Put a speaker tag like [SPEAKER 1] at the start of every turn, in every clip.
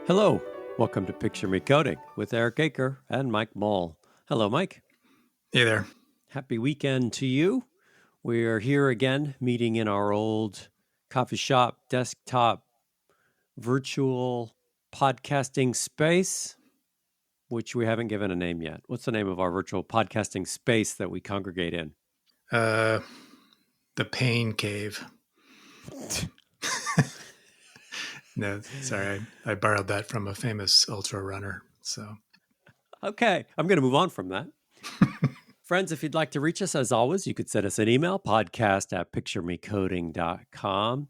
[SPEAKER 1] Hello, welcome to Picture Me Coding with Eric Aker and Mike Mull. Hello, Mike.
[SPEAKER 2] Hey there.
[SPEAKER 1] Happy weekend to you. We are here again, meeting in our old coffee shop, desktop, virtual podcasting space, which we haven't given a name yet. What's the name of our virtual podcasting space that we congregate in?
[SPEAKER 2] The Pain Cave. No, sorry, I borrowed that from a famous ultra runner. So,
[SPEAKER 1] Okay, I'm going to move on from that. Friends, if you'd like to reach us, as always, you could send us an email, podcast@picturemecoding.com.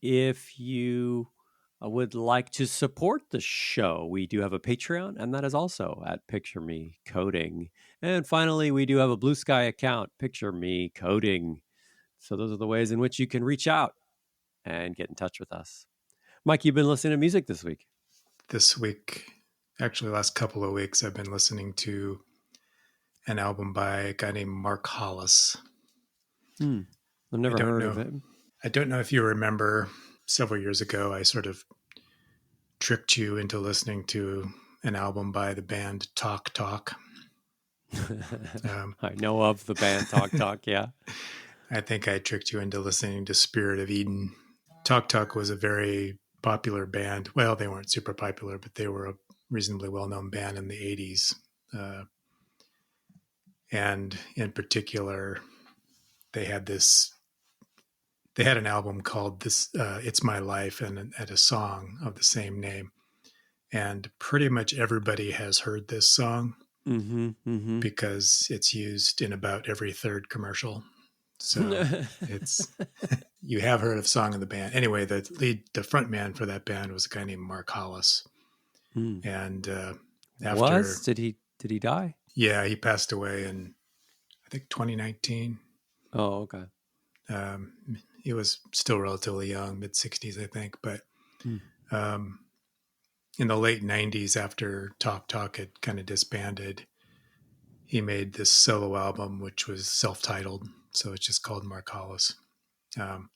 [SPEAKER 1] If you would like to support the show, we do have a Patreon, and that is also at Picture Me Coding. And finally, we do have a Blue Sky account, Picture Me Coding. So those are the ways in which you can reach out and get in touch with us. Mike, you've been listening to music this week.
[SPEAKER 2] this week, actually, last couple of weeks, I've been listening to an album by a guy named Mark Hollis.
[SPEAKER 1] I've never heard of him.
[SPEAKER 2] I don't know if you remember several years ago, I sort of tricked you into listening to an album by the band Talk Talk.
[SPEAKER 1] I know of the band Talk Talk, yeah.
[SPEAKER 2] I think I tricked you into listening to Spirit of Eden. Talk Talk was a very popular band. Well, they weren't super popular, but they were a reasonably well-known band in the 80s. And in particular, they had an album called It's My Life, and a song of the same name. And pretty much everybody has heard this song because it's used in about every third commercial. So you have heard of Song of the Band. Anyway, the front man for that band was a guy named Mark Hollis. And
[SPEAKER 1] did he die?
[SPEAKER 2] Yeah, he passed away in, I think, 2019.
[SPEAKER 1] Oh, okay.
[SPEAKER 2] He was still relatively young, mid-60s, I think. But in the late 90s, after Talk Talk had kind of disbanded, he made this solo album, which was self-titled. So it's just called Mark Hollis. And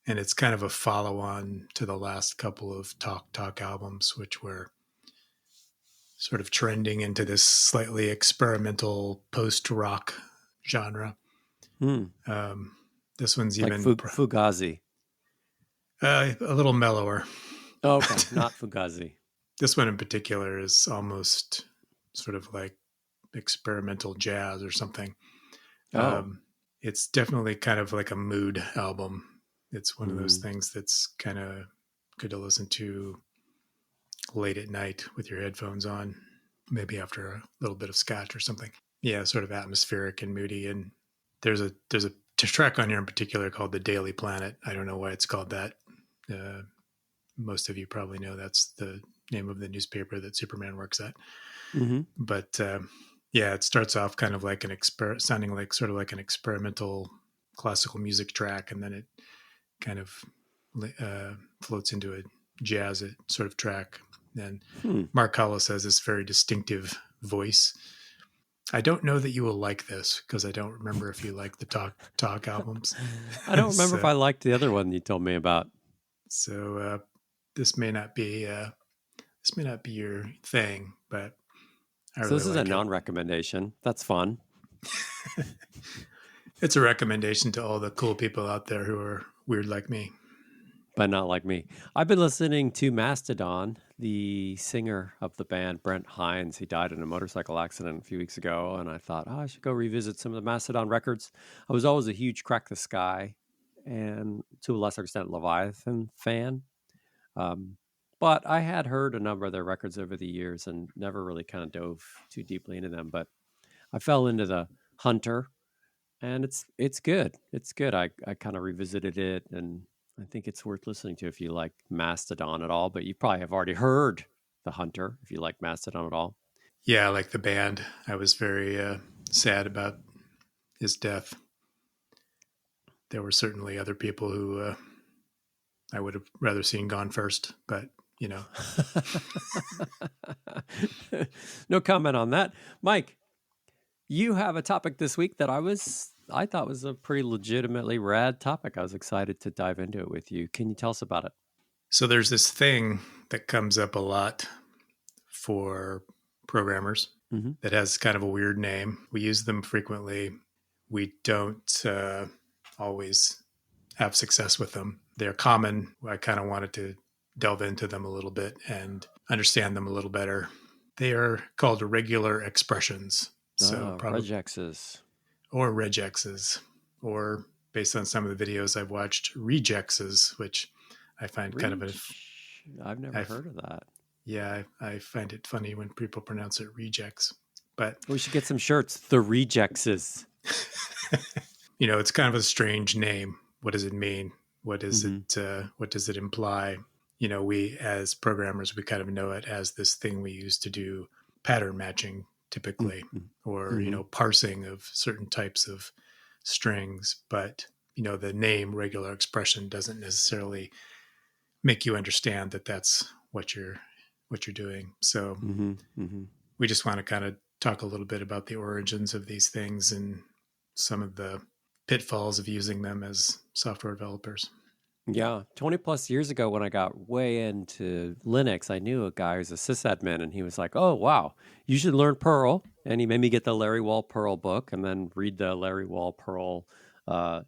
[SPEAKER 2] it's kind of a follow-on to the last couple of Talk Talk albums, which were sort of trending into this slightly experimental post-rock genre. This one's
[SPEAKER 1] like
[SPEAKER 2] even
[SPEAKER 1] Fugazi.
[SPEAKER 2] A little mellower.
[SPEAKER 1] Oh, okay, not Fugazi.
[SPEAKER 2] This one in particular is almost sort of like experimental jazz or something. It's definitely kind of like a mood album. It's one of those things that's kind of good to listen to late at night with your headphones on, maybe after a little bit of scotch or something. Yeah, sort of atmospheric and moody. And there's a track on here in particular called The Daily Planet. I don't know why it's called that. Most of you probably know that's the name of the newspaper that Superman works at. But yeah, it starts off kind of like sounding like sort of like an experimental classical music track, and then it kind of floats into a jazz sort of track. And Mark Hollis has this very distinctive voice. I don't know that you will like this because I don't remember if you like the Talk albums.
[SPEAKER 1] I don't remember if I liked the other one you told me about.
[SPEAKER 2] So this may not be your thing, but
[SPEAKER 1] so this is a non-recommendation. That's fun.
[SPEAKER 2] It's a recommendation to all the cool people out there who are weird like me.
[SPEAKER 1] But not like me. I've been listening to Mastodon, the singer of the band, Brent Hines. He died in a motorcycle accident a few weeks ago, and I thought, I should go revisit some of the Mastodon records. I was always a huge Crack the Sky and, to a lesser extent, Leviathan fan. But I had heard a number of their records over the years and never really kind of dove too deeply into them. But I fell into the Hunter, and it's good. It's good. I kind of revisited it, and I think it's worth listening to if you like Mastodon at all. But you probably have already heard the Hunter if you like Mastodon at all.
[SPEAKER 2] Yeah, I like the band. I was very sad about his death. There were certainly other people who I would have rather seen gone first, but you know.
[SPEAKER 1] No comment on that. Mike, you have a topic this week that I thought was a pretty legitimately rad topic. I was excited to dive into it with you. Can you tell us about it?
[SPEAKER 2] So there's this thing that comes up a lot for programmers
[SPEAKER 1] Hmm.
[SPEAKER 2] that has kind of a weird name. We use them frequently. We don't always have success with them. They're common. I kind of wanted to delve into them a little bit and understand them a little better. They are called irregular expressions. So
[SPEAKER 1] Ah,
[SPEAKER 2] probably,
[SPEAKER 1] regexes.
[SPEAKER 2] or regexes, or based on some of the videos I've watched, regexes, which I find kind of a,
[SPEAKER 1] I've never
[SPEAKER 2] I,
[SPEAKER 1] heard of that.
[SPEAKER 2] yeah, I find it funny when people pronounce it rejects. But,
[SPEAKER 1] We should get some shirts. The rejexes.
[SPEAKER 2] it's kind of a strange name. What does it mean? What is it?
[SPEAKER 1] Hmm.
[SPEAKER 2] What does it imply? We as programmers, we kind of know it as this thing we use to do pattern matching typically,
[SPEAKER 1] Hmm.
[SPEAKER 2] or,
[SPEAKER 1] Hmm.
[SPEAKER 2] parsing of certain types of strings. But, the name regular expression doesn't necessarily make you understand that that's what you're doing. So
[SPEAKER 1] Hmm. Hmm.
[SPEAKER 2] we just want to kind of talk a little bit about the origins of these things and some of the pitfalls of using them as software developers.
[SPEAKER 1] Yeah, 20 plus years ago when I got way into Linux, I knew a guy who's a sysadmin and he was like, "Oh, wow, you should learn Perl." And he made me get the Larry Wall Perl book and then read the Larry Wall Perl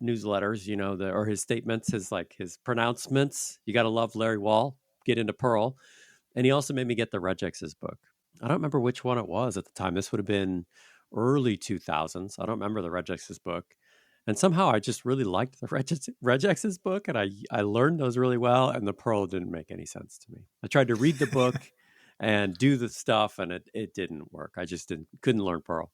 [SPEAKER 1] newsletters, or his statements, his pronouncements. You got to love Larry Wall, get into Perl. And he also made me get the regexes book. I don't remember which one it was at the time. This would have been early 2000s. I don't remember the regexes book. And somehow I just really liked the regexes book, and I learned those really well. And the Perl didn't make any sense to me. I tried to read the book and do the stuff, and it didn't work. I just couldn't learn Perl.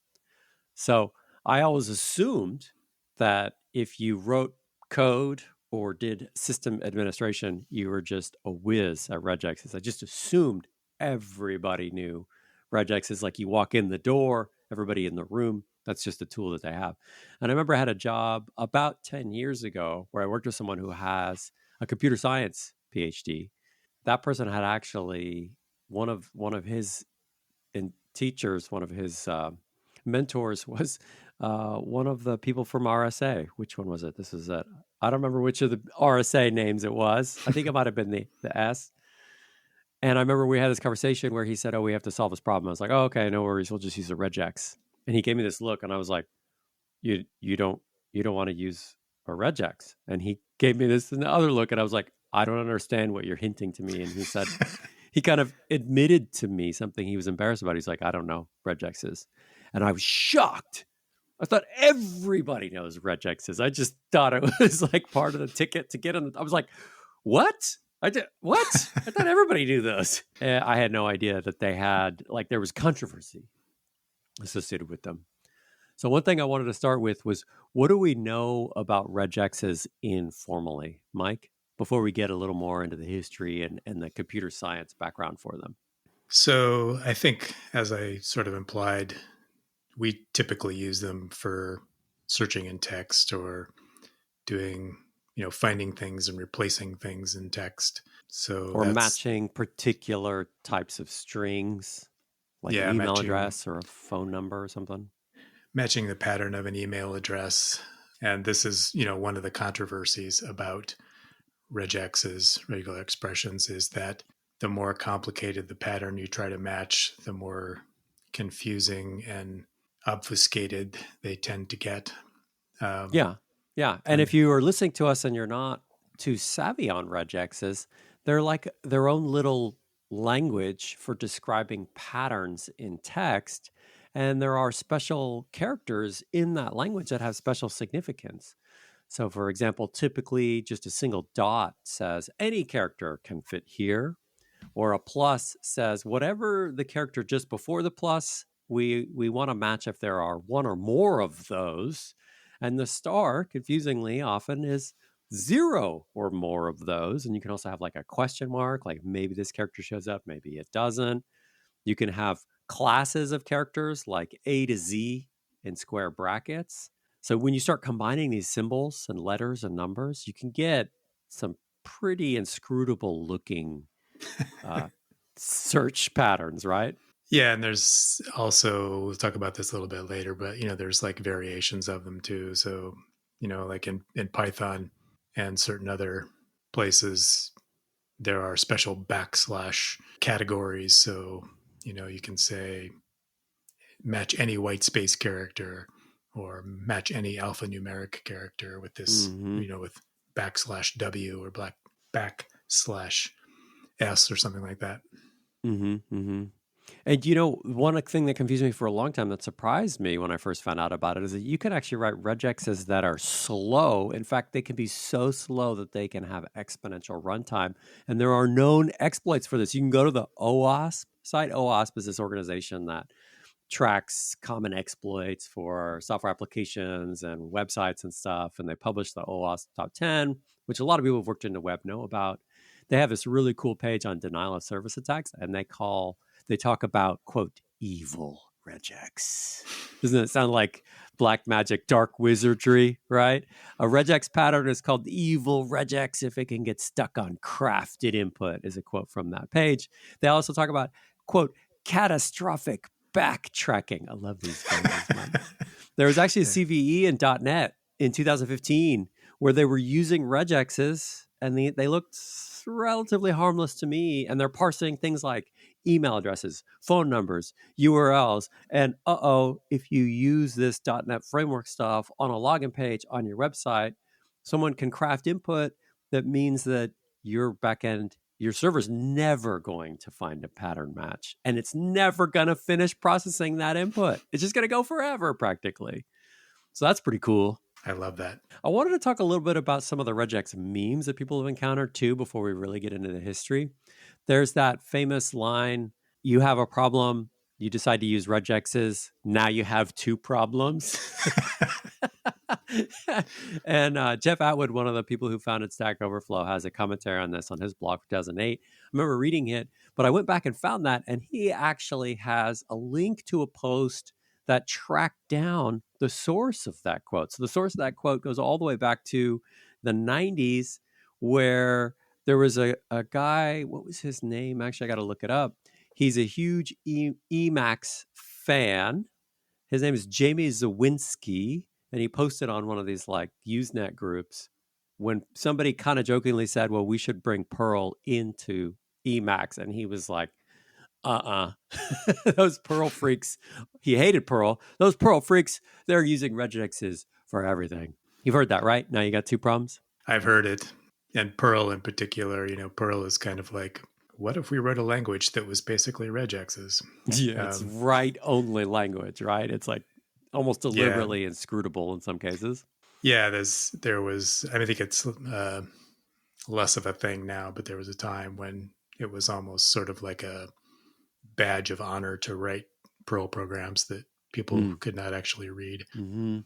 [SPEAKER 1] So I always assumed that if you wrote code or did system administration, you were just a whiz at regexes. I just assumed everybody knew regexes. Like you walk in the door, everybody in the room, that's just a tool that they have. And I remember I had a job about 10 years ago where I worked with someone who has a computer science PhD. That person had actually one of his teachers, one of his mentors was one of the people from RSA. Which one was it? This is it. I don't remember which of the RSA names it was. I think it might have been the S. And I remember we had this conversation where he said, "Oh, we have to solve this problem." I was like, "Oh, okay, no worries. We'll just use a regex." And he gave me this look, and I was like, "You don't want to use a regex?" And he gave me this other look, and I was like, "I don't understand what you're hinting to me." And he said, he kind of admitted to me something he was embarrassed about. He's like, "I don't know regexes," and I was shocked. I thought everybody knows regexes. I just thought it was like part of the ticket to get on. I was like, "What? I did what? I thought everybody knew those." I had no idea that they had there was controversy associated with them. So one thing I wanted to start with was, what do we know about regexes informally, Mike? Before we get a little more into the history and the computer science background for them.
[SPEAKER 2] So I think, as I sort of implied, we typically use them for searching in text or doing, finding things and replacing things in text. So
[SPEAKER 1] Or
[SPEAKER 2] that's,
[SPEAKER 1] matching particular types of strings, like an
[SPEAKER 2] yeah,
[SPEAKER 1] email
[SPEAKER 2] matching
[SPEAKER 1] address or a phone number or something.
[SPEAKER 2] matching the pattern of an email address. And this is, one of the controversies about regexes, regular expressions, is that the more complicated the pattern you try to match, the more confusing and obfuscated they tend to get. Um,
[SPEAKER 1] Yeah. Yeah. And
[SPEAKER 2] and
[SPEAKER 1] if you are listening to us and you're not too savvy on regexes, they're like their own little language for describing patterns in text. And there are special characters in that language that have special significance. So, for example, typically just a single dot says any character can fit here, or a plus says whatever the character just before the plus, we want to match if there are one or more of those. And the star, confusingly, often is zero or more of those. And you can also have like a question mark, like maybe this character shows up, maybe it doesn't. You can have classes of characters like A to Z in square brackets. So when you start combining these symbols and letters and numbers, you can get some pretty inscrutable looking uh, search patterns, right?
[SPEAKER 2] yeah, and there's also, we'll talk about this a little bit later, but there's like variations of them too. So, like in Python and certain other places, there are special backslash categories. So, you can say match any white space character or match any alphanumeric character with this,
[SPEAKER 1] Mm-hmm.
[SPEAKER 2] with backslash W or backslash S or something like that.
[SPEAKER 1] Mm-hmm. Mm-hmm. And one thing that confused me for a long time that surprised me when I first found out about it is that you can actually write regexes that are slow. In fact, they can be so slow that they can have exponential runtime. And there are known exploits for this. You can go to the OWASP site. OWASP is this organization that tracks common exploits for software applications and websites and stuff. And they publish the OWASP top 10, which a lot of people who've worked in the web know about. They have this really cool page on denial of service attacks, and they talk about, quote, evil regex. Doesn't it sound like black magic, dark wizardry, right? A regex pattern is called evil regex if it can get stuck on crafted input, is a quote from that page. They also talk about, quote, catastrophic backtracking. I love these phrases, man. There was actually a CVE in .NET in 2015 where they were using regexes, and they looked relatively harmless to me. And they're parsing things like email addresses, phone numbers, URLs. And if you use this .NET framework stuff on a login page on your website, someone can craft input that means that your backend, your server's never going to find a pattern match, and it's never going to finish processing that input. It's just going to go forever practically. So that's pretty cool.
[SPEAKER 2] I love that.
[SPEAKER 1] I wanted to talk a little bit about some of the regex memes that people have encountered too before we really get into the history. There's that famous line, you have a problem, you decide to use regexes, now you have two problems. And Jeff Atwood, one of the people who founded Stack Overflow, has a commentary on this on his blog for 2008. I remember reading it, but I went back and found that, and he actually has a link to a post that tracked down the source of that quote. So the source of that quote goes all the way back to the 90s, where there was a guy, what was his name? Actually, I got to look it up. He's a huge Emacs fan. His name is Jamie Zawinski, and he posted on one of these like Usenet groups when somebody kind of jokingly said, well, we should bring Perl into Emacs. And he was like, those Perl freaks, he hated Perl. Those Perl freaks, they're using regexes for everything. You've heard that, right? Now you got two problems?
[SPEAKER 2] I've heard it. And Perl in particular, Perl is kind of like, what if we wrote a language that was basically regexes?
[SPEAKER 1] Yeah, it's write-only language, right? It's like almost deliberately inscrutable in some cases.
[SPEAKER 2] Yeah, there was, I think it's less of a thing now, but there was a time when it was almost sort of like a badge of honor to write Perl programs that people could not actually read.
[SPEAKER 1] Mm-hmm.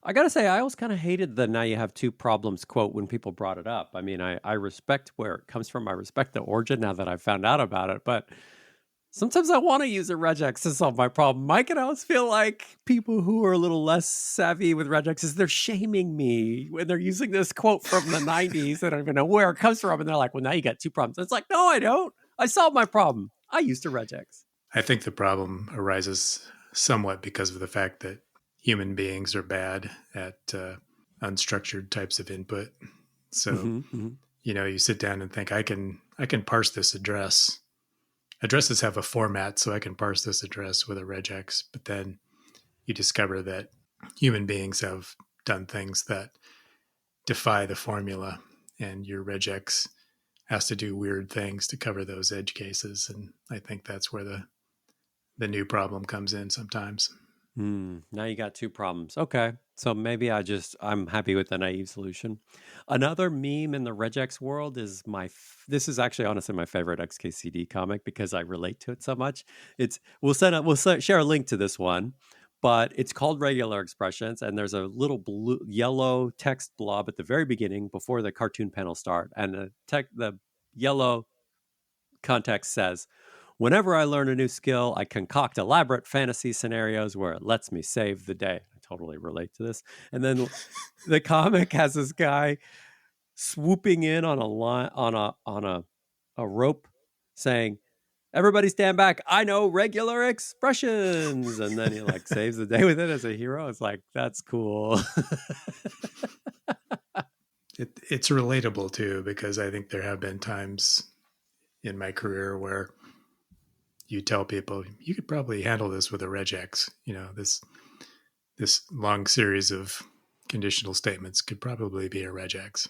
[SPEAKER 1] I got to say, I always kind of hated the now you have two problems quote when people brought it up. I mean, I respect where it comes from. I respect the origin now that I found out about it. But sometimes I want to use a regex to solve my problem. I can always feel like people who are a little less savvy with regexes, they're shaming me when they're using this quote from the 90s. I don't even know where it comes from. And they're like, well, now you got two problems. It's like, no, I don't. I solved my problem. I used a regex.
[SPEAKER 2] I think the problem arises somewhat because of the fact that human beings are bad at unstructured types of input. So, you sit down and think, I can parse this address. Addresses have a format, so I can parse this address with a regex. But then you discover that human beings have done things that defy the formula, and your regex has to do weird things to cover those edge cases. And I think that's where the new problem comes in sometimes.
[SPEAKER 1] Now you got two problems. Okay. So maybe I'm happy with the naive solution. Another meme in the regex world is this is actually honestly my favorite XKCD comic because I relate to it so much. We'll share a link to this one, but it's called Regular Expressions, and there's a little yellow text blob at the very beginning before the cartoon panels start, and the yellow context says, whenever I learn a new skill, I concoct elaborate fantasy scenarios where it lets me save the day. I totally relate to this. And then the comic has this guy swooping in on a line on a rope saying, everybody stand back. I know regular expressions. And then he like saves the day with it as a hero. It's like, that's cool.
[SPEAKER 2] It's relatable too, because I think there have been times in my career where you tell people you could probably handle this with a regex. This long series of conditional statements could probably be a regex.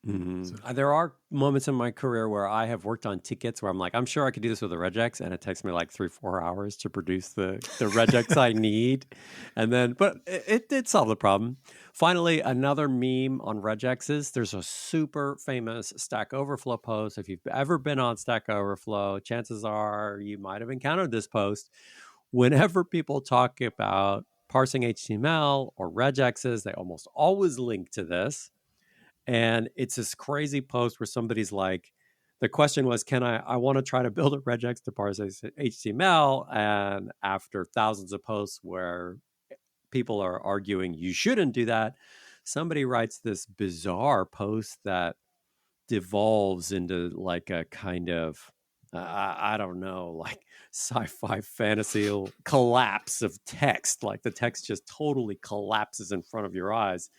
[SPEAKER 2] So
[SPEAKER 1] There are moments in my career where I have worked on tickets where I'm like, I'm sure I could do this with a regex, and it takes me like 3-4 hours to produce the regex I need, and then but it did solve the problem. Finally, another meme on regexes. There's a super famous Stack Overflow post. If you've ever been on Stack Overflow, chances are you might have encountered this post. Whenever people talk about parsing HTML or regexes, they almost always link to this. And it's this crazy post where somebody's like, the question was, I want to try to build a regex to parse HTML. And after thousands of posts where people are arguing you shouldn't do that, somebody writes this bizarre post that devolves into like a kind of I don't know, like sci-fi fantasy collapse of text. Like the text just totally collapses in front of your eyes.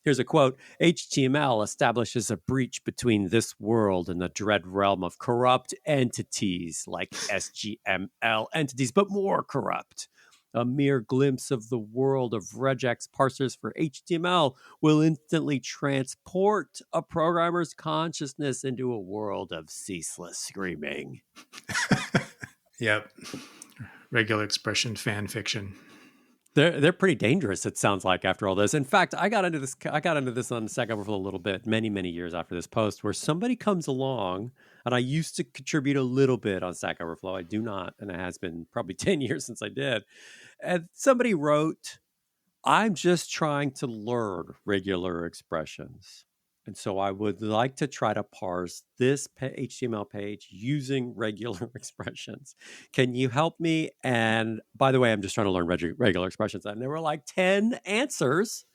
[SPEAKER 1] Here's a quote: HTML establishes a breach between this world and the dread realm of corrupt entities like SGML entities, but more corrupt. A mere glimpse of the world of regex parsers for HTML will instantly transport a programmer's consciousness into a world of ceaseless screaming.
[SPEAKER 2] yep, regular expression fan fiction.
[SPEAKER 1] They're pretty dangerous. It sounds like after all this. In fact, I got into this. I got into this on Stack Overflow a little bit, many years after this post, where somebody comes along, and I used to contribute a little bit on Stack Overflow. I do not, and it has been probably 10 years since I did. And somebody wrote, I'm just trying to learn regular expressions. And so I would like to try to parse this HTML page using regular expressions. Can you help me? And by the way, I'm just trying to learn regular expressions. And there were like 10 answers,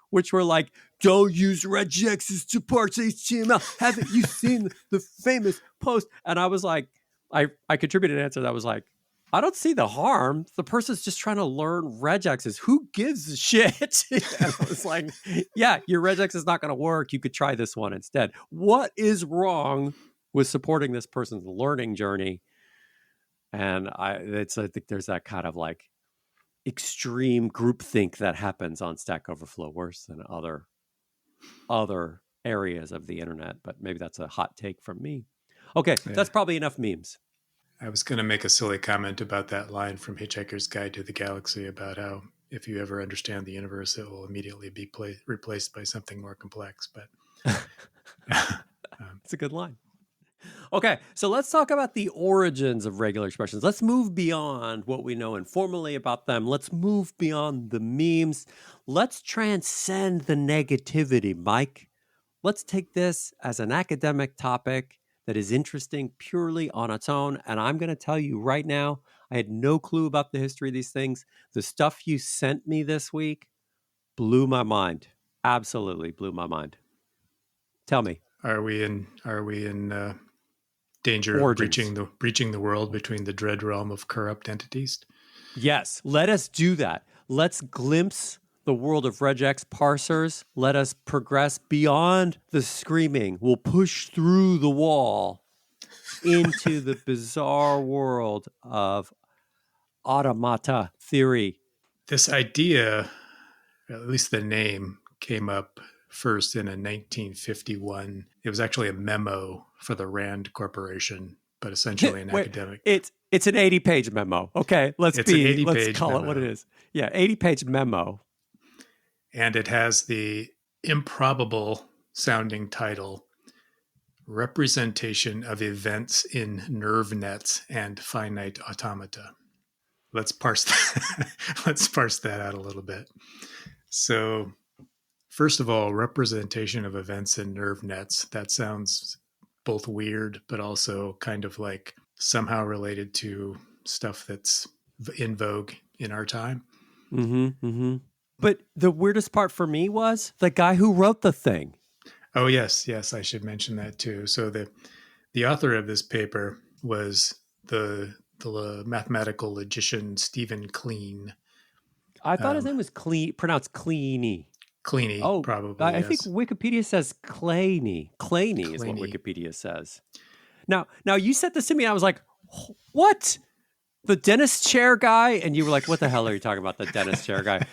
[SPEAKER 1] which were like, don't use regexes to parse HTML. Haven't you seen the famous post? And I was like, I contributed an answer that was like, I don't see the harm. The person's just trying to learn regexes. Who gives a shit? And I was like, yeah, your regex is not going to work. You could try this one instead. What is wrong with supporting this person's learning journey? And I think there's that kind of like extreme groupthink that happens on Stack Overflow worse than other areas of the internet. But maybe that's a hot take from me. Okay,
[SPEAKER 2] Yeah.
[SPEAKER 1] that's probably enough memes.
[SPEAKER 2] I was going to make a silly comment about that line from Hitchhiker's Guide to the Galaxy about how if you ever understand the universe, it will immediately be replaced by something more complex. But
[SPEAKER 1] It's a good line. Okay, so let's talk about the origins of regular expressions. Let's move beyond what we know informally about them. Let's move beyond the memes. Let's transcend the negativity, Mike. Let's take this as an academic topic that is interesting purely on its own. And I'm going to tell you right now, I had no clue about the history of these things. The stuff you sent me this week blew my mind. Absolutely blew my mind. Tell me.
[SPEAKER 2] are we in danger of
[SPEAKER 1] Origins.
[SPEAKER 2] breaching the world between the dread realm of corrupt entities?
[SPEAKER 1] Yes, let us do that. Let's glimpse the world of regex parsers. Let us progress beyond the screaming. We'll push through the wall into the bizarre world of automata theory.
[SPEAKER 2] This idea, at least the name, came up first in a 1951. It was actually a memo for the Rand Corporation, but essentially an
[SPEAKER 1] Wait,
[SPEAKER 2] academic.
[SPEAKER 1] it's an 80-page memo. Okay,
[SPEAKER 2] It's an 80
[SPEAKER 1] let's
[SPEAKER 2] page
[SPEAKER 1] call it what it
[SPEAKER 2] memo,
[SPEAKER 1] is. Yeah, 80-page memo.
[SPEAKER 2] and it has the improbable sounding title Representation of Events in Nerve Nets and Finite Automata. Let's parse that. Let's parse that out a little bit. So, first of all, representation of events in nerve nets. That sounds both weird, but also kind of like somehow related to stuff that's in vogue in our time.
[SPEAKER 1] Mm-hmm, mm-hmm. But the weirdest part for me was the guy who wrote the thing.
[SPEAKER 2] Oh yes, I should mention that too. So the author of this paper was the mathematical logician Stephen Kleene.
[SPEAKER 1] I thought his
[SPEAKER 2] Um,
[SPEAKER 1] name was pronounced Cleany.
[SPEAKER 2] Kleene,
[SPEAKER 1] Oh,
[SPEAKER 2] probably,
[SPEAKER 1] I think
[SPEAKER 2] yes.
[SPEAKER 1] Wikipedia says Claney. Claney is what
[SPEAKER 2] Kleene.
[SPEAKER 1] Wikipedia says. Now you said this to me, and I was like, "What? The dentist chair guy?" And you were like, "What the hell are you talking about? The dentist chair guy?"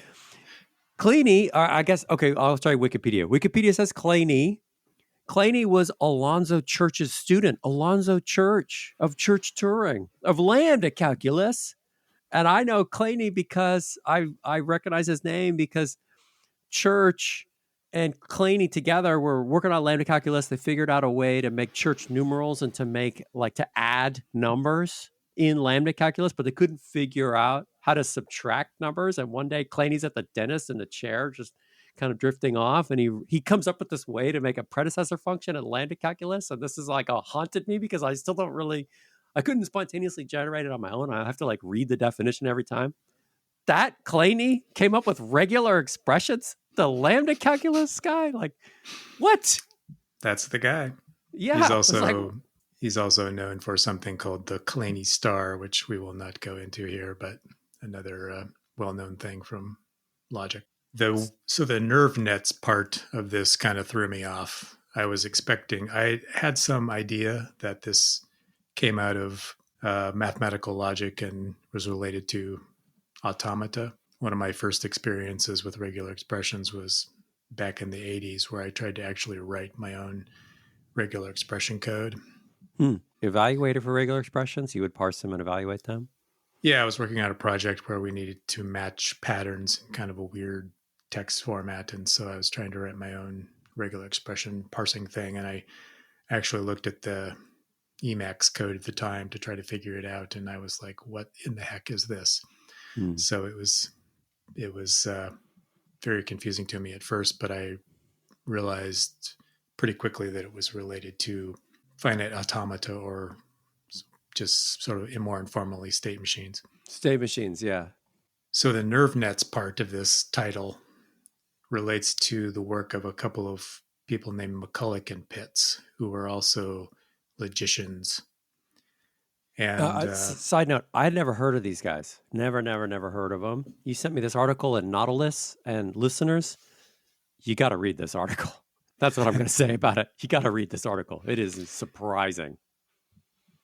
[SPEAKER 1] Claney, I guess. Okay, I'll try Wikipedia. Wikipedia says Claney. Claney was Alonzo Church's student. Alonzo Church of Church Turing of lambda calculus, and I know Claney because I recognize his name because Church and Claney together were working on lambda calculus. They figured out a way to make Church numerals and to make like to add numbers in lambda calculus, but they couldn't figure out how to subtract numbers. And one day Claney's at the dentist in the chair, just kind of drifting off, and he comes up with this way to make a predecessor function in lambda calculus. And this is like a haunted me because I still don't really I couldn't spontaneously generate it on my own. I have to like read the definition every time that Claney came up with regular expressions? The lambda calculus guy? Like, what?
[SPEAKER 2] That's the guy. He's
[SPEAKER 1] Yeah. It's like,
[SPEAKER 2] also he's also known for something called the Kleene star, which we will not go into here, but another well-known thing from logic. The nerve nets part of this kind of threw me off. I had some idea that this came out of mathematical logic and was related to automata. One of my first experiences with regular expressions was back in the 80s, where I tried to actually write my own regular expression code.
[SPEAKER 1] evaluated for regular expressions. You would parse them and evaluate them.
[SPEAKER 2] Yeah, I was working on a project where we needed to match patterns in kind of a weird text format. And so I was trying to write my own regular expression parsing thing. And I actually looked at the Emacs code at the time to try to figure it out. And I was like, what in the heck is this?
[SPEAKER 1] Hmm.
[SPEAKER 2] So it was very confusing to me at first, but I realized pretty quickly that it was related to finite automata, or just sort of more informally state machines.
[SPEAKER 1] State machines. Yeah.
[SPEAKER 2] So the nerve nets part of this title relates to the work of a couple of people named McCulloch and Pitts, who were also logicians. And
[SPEAKER 1] Side note, I had never heard of these guys. Never heard of them. You sent me this article in Nautilus, and listeners, you got to read this article. That's what I'm going to say about it. You got to read this article. It is surprising.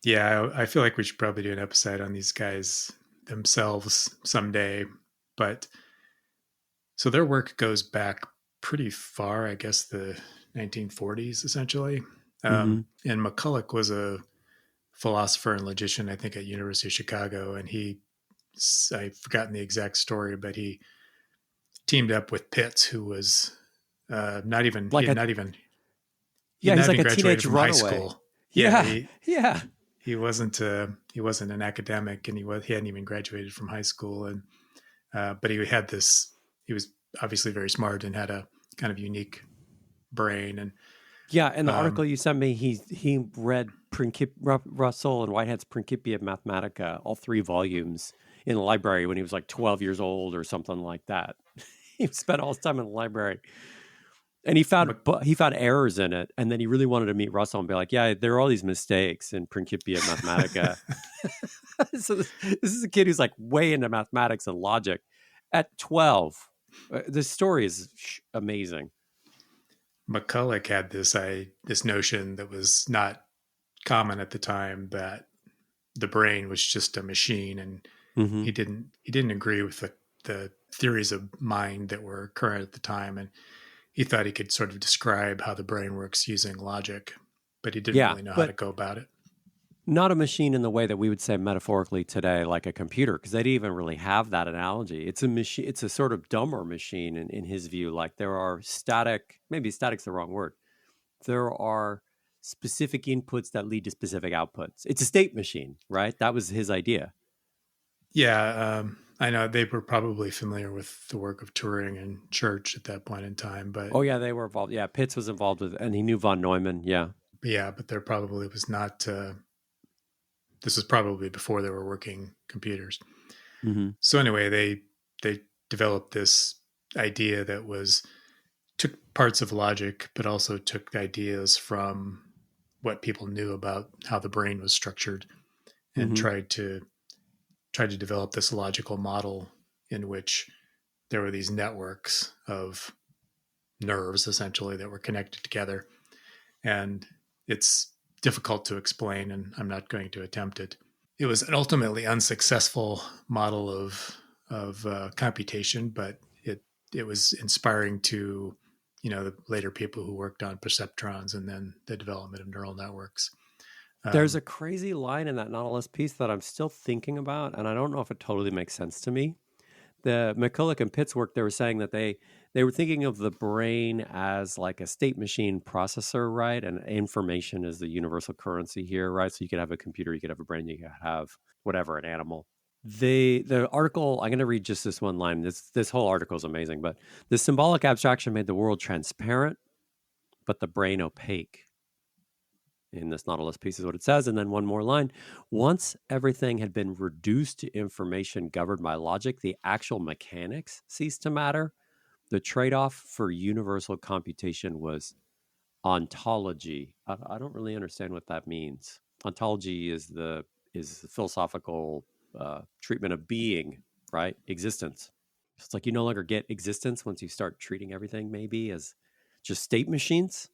[SPEAKER 2] yeah, I feel like we should probably do an episode on these guys themselves someday. But so their work goes back pretty far, I guess the 1940s, essentially.
[SPEAKER 1] Mm-hmm.
[SPEAKER 2] And McCulloch was a philosopher and logician, I think, at University of Chicago. And I've forgotten the exact story, but he teamed up with Pitts, who was not even,
[SPEAKER 1] Like a
[SPEAKER 2] he had
[SPEAKER 1] he's
[SPEAKER 2] not
[SPEAKER 1] like
[SPEAKER 2] even
[SPEAKER 1] a
[SPEAKER 2] graduated
[SPEAKER 1] teenage
[SPEAKER 2] from high
[SPEAKER 1] runaway.
[SPEAKER 2] school. Yeah,
[SPEAKER 1] Yeah, yeah.
[SPEAKER 2] he wasn't an academic, and he hadn't even graduated from high school. And but he had this. He was obviously very smart and had a kind of unique brain. And
[SPEAKER 1] Yeah, in the article
[SPEAKER 2] um,
[SPEAKER 1] you sent me, he read Russell and Whitehead's Principia Mathematica, all three volumes, in the library when he was like 12 years old or something like that. He spent all his time in the library, and he found errors in it, and then he really wanted to meet Russell and be like, "Yeah, there are all these mistakes in Principia Mathematica." So this is a kid who's like way into mathematics and logic at 12. This story is amazing.
[SPEAKER 2] McCulloch had this notion that was not common at the time, that the brain was just a machine, and
[SPEAKER 1] Hmm.
[SPEAKER 2] he didn't agree with the theories of mind that were current at the time, and he thought he could sort of describe how the brain works using logic, but he didn't
[SPEAKER 1] Yeah,
[SPEAKER 2] really know how to
[SPEAKER 1] but
[SPEAKER 2] go about it.
[SPEAKER 1] not a machine in the way that we would say metaphorically today, like a computer, because they didn't even really have that analogy. It's a machine. It's a sort of dumber machine in his view. Like there are maybe static's the wrong word. There are specific inputs that lead to specific outputs. It's a state machine, right? That was his idea.
[SPEAKER 2] Yeah, I know they were probably familiar with the work of Turing and Church at that point in time,
[SPEAKER 1] Oh yeah, they were involved. Yeah, Pitts was involved with, and he knew von Neumann. Yeah.
[SPEAKER 2] but there probably was not. This was probably before they were working computers.
[SPEAKER 1] Hmm.
[SPEAKER 2] So anyway, they developed this idea that was took parts of logic, but also took ideas from what people knew about how the brain was structured, and
[SPEAKER 1] Hmm.
[SPEAKER 2] tried to develop this logical model in which there were these networks of nerves essentially that were connected together. And it's difficult to explain, and I'm not going to attempt it. It was an ultimately unsuccessful model of computation, but it was inspiring to the later people who worked on perceptrons and then the development of neural networks.
[SPEAKER 1] There's a
[SPEAKER 2] Um,
[SPEAKER 1] crazy line in that Nautilus piece that I'm still thinking about, and I don't know if it totally makes sense to me. The McCulloch and Pitts work, they were saying that they were thinking of the brain as like a state machine processor, right? And information is the universal currency here, right? So you could have a computer, you could have a brain, you could have whatever, an animal. The article, I'm going to read just this one line. This whole article is amazing, but the symbolic abstraction made the world transparent, but the brain opaque. In this Nautilus piece is what it says. And then one more line. Once everything had been reduced to information governed by logic, the actual mechanics ceased to matter. The trade off for universal computation was ontology. I don't really understand what that means. Ontology is the philosophical treatment of being, right? Existence. It's like you no longer get existence once you start treating everything maybe as just state machines.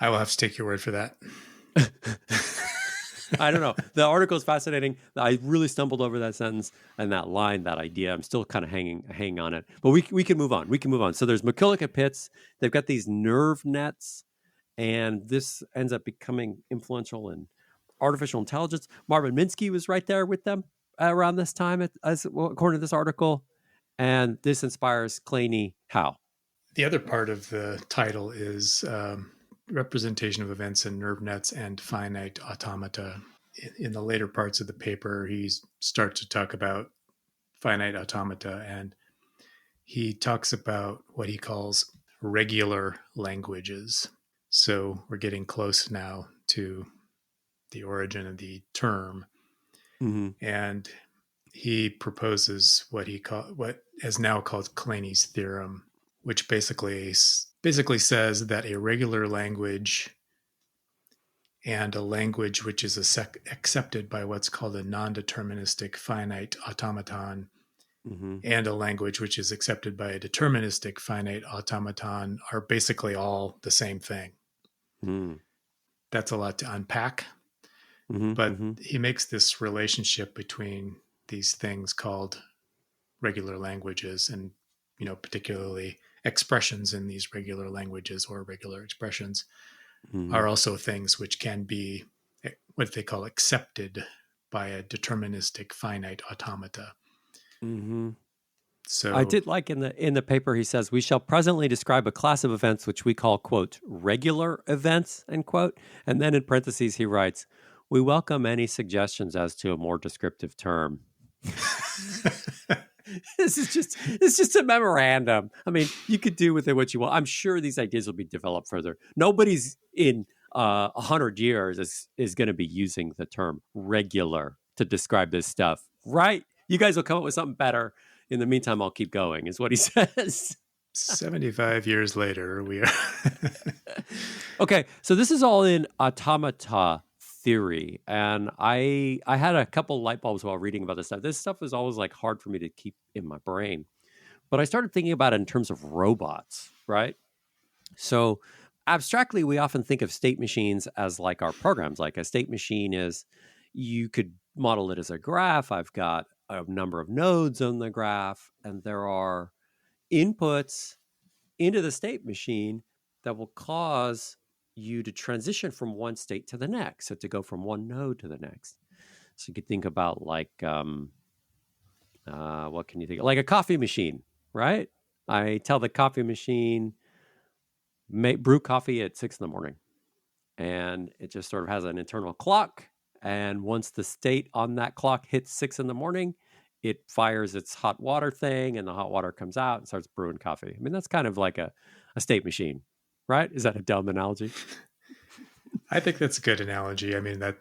[SPEAKER 2] I will have to take your word for that.
[SPEAKER 1] I don't know. The article is fascinating. I really stumbled over that sentence and that line, that idea. I'm still kind of hanging on it. But we can move on. We can move on. So there's McCulloch and Pitts. They've got these nerve nets, and this ends up becoming influential in artificial intelligence. Marvin Minsky was right there with them around this time, according to this article. And this inspires Claney how?
[SPEAKER 2] The other part of the title is representation of events in nerve nets and finite automata. In the later parts of the paper, he starts to talk about finite automata, and he talks about what he calls regular languages. So we're getting close now to the origin of the term,
[SPEAKER 1] Mm-hmm.
[SPEAKER 2] and he proposes what is now called Claney's theorem, which basically says that a regular language and a language which is accepted by what's called a non-deterministic finite automaton
[SPEAKER 1] Mm-hmm.
[SPEAKER 2] and a language which is accepted by a deterministic finite automaton are basically all the same thing.
[SPEAKER 1] Mm-hmm.
[SPEAKER 2] That's a lot to unpack, but
[SPEAKER 1] Mm-hmm.
[SPEAKER 2] he makes this relationship between these things called regular languages and particularly expressions in these regular languages or regular expressions
[SPEAKER 1] Mm-hmm.
[SPEAKER 2] are also things which can be what they call accepted by a deterministic finite automata.
[SPEAKER 1] Mm-hmm. I
[SPEAKER 2] So
[SPEAKER 1] did like in the paper he says we shall presently describe a class of events which we call quote regular events end quote, and then in parentheses he writes we welcome any suggestions as to a more descriptive term. It's just a memorandum. I mean, you could do with it what you want. I'm sure these ideas will be developed further. Nobody's in 100 years is going to be using the term regular to describe this stuff, right? You guys will come up with something better. In the meantime, I'll keep going, is what he says.
[SPEAKER 2] 75 years later, we are.
[SPEAKER 1] Okay, so this is all in automata theory, and I had a couple light bulbs while reading about this stuff. This stuff is always like hard for me to keep in my brain, but I started thinking about it in terms of robots, right? So abstractly, we often think of state machines as like our programs. Like a state machine is, you could model it as a graph. I've got a number of nodes on the graph, and there are inputs into the state machine that will cause you to transition from one state to the next. So to go from one node to the next. So you could think about like, what can you think of? Like a coffee machine, right? I tell the coffee machine, brew coffee at 6 in the morning. And it just sort of has an internal clock. And once the state on that clock hits 6 in the morning, it fires its hot water thing and the hot water comes out and starts brewing coffee. I mean, that's kind of like a state machine, right? Is that a dumb analogy?
[SPEAKER 2] I think that's a good analogy. I mean, that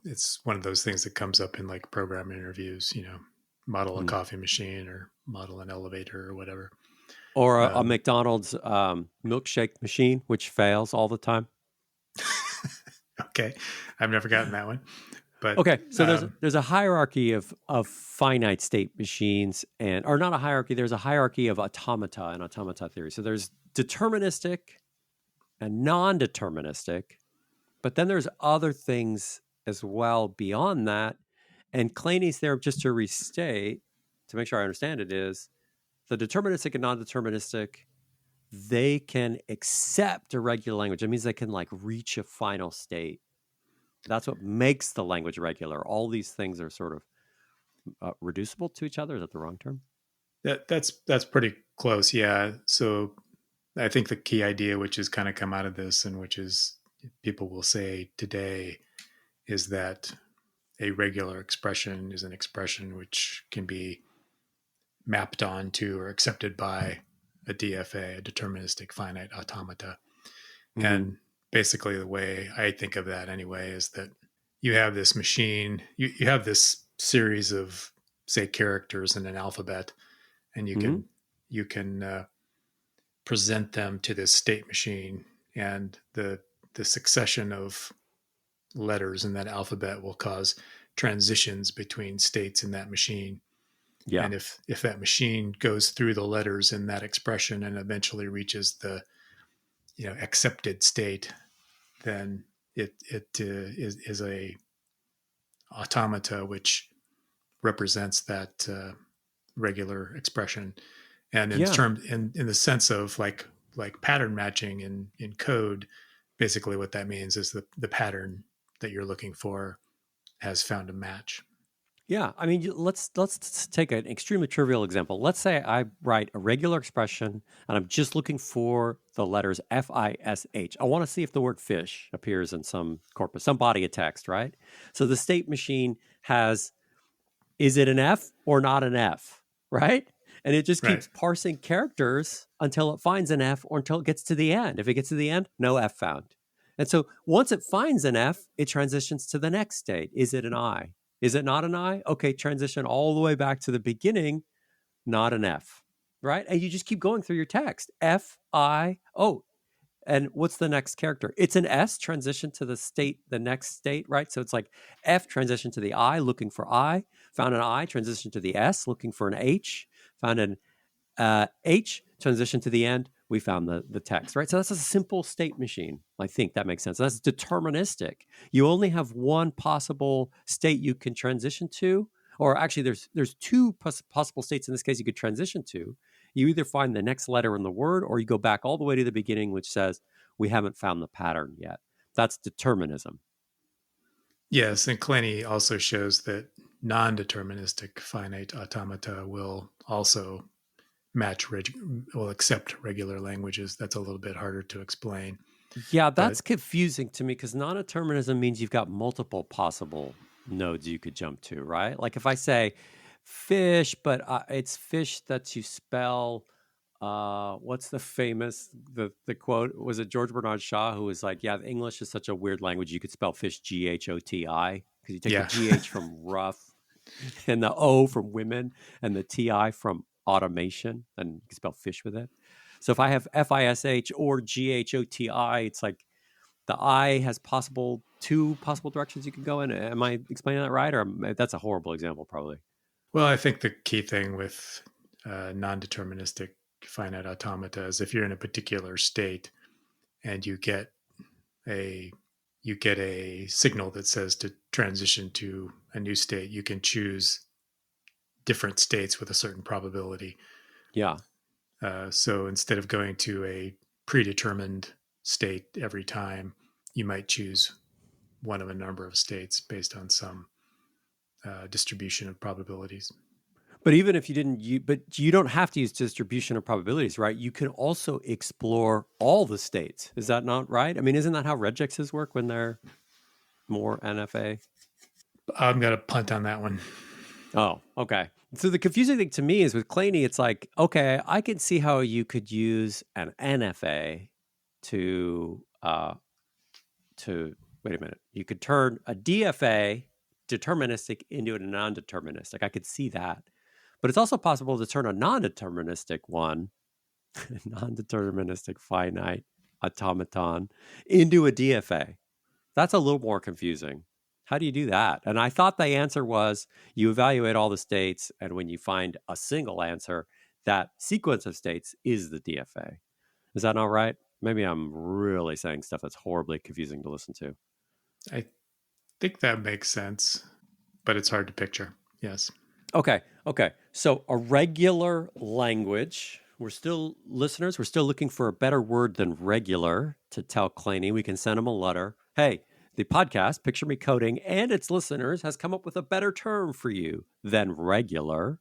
[SPEAKER 2] it's one of those things that comes up in like program interviews, model a
[SPEAKER 1] Hmm.
[SPEAKER 2] coffee machine or model an elevator or whatever.
[SPEAKER 1] Or a
[SPEAKER 2] Um,
[SPEAKER 1] McDonald's milkshake machine, which fails all the time.
[SPEAKER 2] okay. I've never gotten that one. But
[SPEAKER 1] Okay, so there's a hierarchy of finite state machines, and or not a hierarchy. There's a hierarchy of automata and automata theory. So there's deterministic and non-deterministic, but then there's other things as well beyond that. And Claney's theorem, just to restate, to make sure I understand it, is the deterministic and non-deterministic, they can accept irregular language. It means they can like reach a final state. That's what makes the language regular. All these things are sort of reducible to each other. Is that the wrong term?
[SPEAKER 2] that's pretty close. Yeah. So I think the key idea, which has kind of come out of this, and which is people will say today, is that a regular expression is an expression which can be mapped onto or accepted by a DFA, a deterministic finite automata.
[SPEAKER 1] Mm-hmm.
[SPEAKER 2] And basically, the way I think of that anyway is that you have this machine, you have this series of, say, characters in an alphabet, and
[SPEAKER 1] Mm-hmm.
[SPEAKER 2] you can present them to this state machine, and the succession of letters in that alphabet will cause transitions between states in that machine.
[SPEAKER 1] Yeah.
[SPEAKER 2] And if that machine goes through the letters in that expression and eventually reaches the accepted state, then it is a automata which represents that regular expression. And
[SPEAKER 1] Yeah.
[SPEAKER 2] in the sense of like pattern matching in code, basically what that means is the pattern that you're looking for has found a match.
[SPEAKER 1] Yeah. I mean, let's take an extremely trivial example. Let's say I write a regular expression and I'm just looking for the letters FISH. I want to see if the word fish appears in some corpus, some body of text, right? So the state machine has, is it an F or not an F, right? And it just
[SPEAKER 2] Right.
[SPEAKER 1] keeps parsing characters until it finds an F or until it gets to the end. If it gets to the end, no F found. And so once it finds an F, it transitions to the next state. Is it an I? Is it not an I? Okay, transition all the way back to the beginning, not an F, right? And you just keep going through your text. F, I, oh, and what's the next character? It's an S transition to the state, the next state, right? So it's like F transition to the I, looking for I, found an I, transition to the S, looking for an H, found an H, transition to the end, we found the text, right? So that's a simple state machine. I think that makes sense. That's deterministic. You only have one possible state you can transition to, or actually, there's two possible states in this case you could transition to. You either find the next letter in the word, or you go back all the way to the beginning, which says we haven't found the pattern yet. That's determinism.
[SPEAKER 2] Yes, and Clenny also shows that non-deterministic finite automata will also will accept regular languages. That's a little bit harder to explain,
[SPEAKER 1] Yeah,
[SPEAKER 2] but
[SPEAKER 1] that's confusing to me because non-determinism means you've got multiple possible nodes you could jump to, right? Like if I say fish, but it's fish that you spell. What's the famous the quote? Was it George Bernard Shaw who was like, "Yeah, English is such a weird language. You could spell fish GHOTI because you take the
[SPEAKER 2] yeah.
[SPEAKER 1] GH from rough and the O from women and the TI from automation, and you can spell fish with it. So if I have FISH or GHOTI, it's like the I has two possible directions you can go in. Am I explaining that right? Or that's a horrible example, probably.
[SPEAKER 2] Well, I think the key thing with non-deterministic finite automata is if you're in a particular state and a you get a signal that says to transition to a new state, you can choose different states with a certain probability.
[SPEAKER 1] Yeah.
[SPEAKER 2] So instead of going to a predetermined state every time, you might choose one of a number of states based on some distribution of probabilities.
[SPEAKER 1] But even if you didn't, but you don't have to use distribution of probabilities, right? You can also explore all the states. Is that not right? I mean, isn't that how regexes work when they're more NFA?
[SPEAKER 2] I'm going to punt on that one.
[SPEAKER 1] Oh, okay. So the confusing thing to me is with Claney, it's like, okay, I can see how you could use an NFA to to wait a minute. You could turn a DFA deterministic into a non-deterministic. I could see that. But it's also possible to turn a non-deterministic one, non-deterministic finite automaton, into a DFA. That's a little more confusing. How do you do that? And I thought the answer was you evaluate all the states, and when you find a single answer, that sequence of states is the DFA. Is that not right? Maybe I'm really saying stuff that's horribly confusing to listen to.
[SPEAKER 2] I think that makes sense, but it's hard to picture. Yes.
[SPEAKER 1] Okay. Okay. So a regular language. We're still listeners. We're still looking for a better word than regular to tell Claney. We can send him a letter. Hey, the podcast, Picture Me Coding, and its listeners has come up with a better term for you than regular.